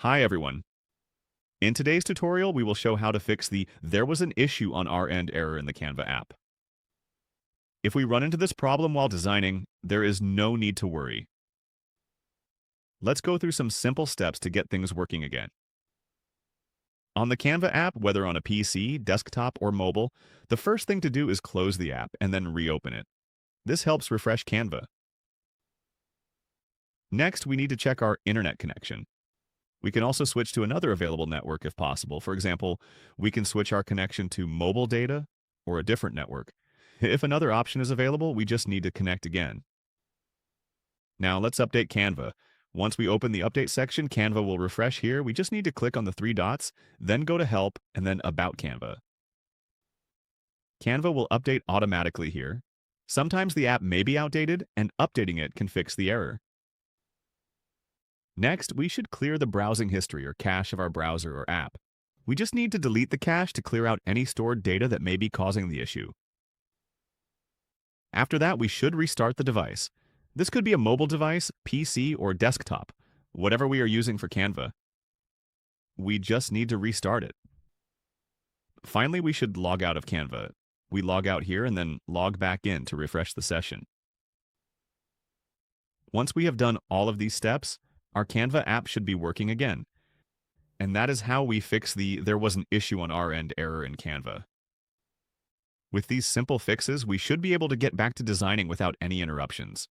Hi everyone. In today's tutorial, we will show how to fix the "there was an issue on our end" error in the Canva app. If we run into this problem while designing, there is no need to worry. Let's go through some simple steps to get things working again. On the Canva app, whether on a PC, desktop, or mobile, the first thing to do is close the app and then reopen it. This helps refresh Canva. Next, we need to check our internet connection. We can also switch to another available network if possible. For example, we can switch our connection to mobile data or a different network. If another option is available, we just need to connect again. Now let's update Canva. Once we open the update section, Canva will refresh here. We just need to click on the three dots, then go to Help, and then About Canva. Canva will update automatically here. Sometimes the app may be outdated, and updating it can fix the error. Next, we should clear the browsing history or cache of our browser or app. We just need to delete the cache to clear out any stored data that may be causing the issue. After that, we should restart the device. This could be a mobile device, PC, or desktop, whatever we are using for Canva. We just need to restart it. Finally, we should log out of Canva. We log out here and then log back in to refresh the session. Once we have done all of these steps, our Canva app should be working again. And that is how we fix the "there was an issue on our end" error in Canva. With these simple fixes, we should be able to get back to designing without any interruptions.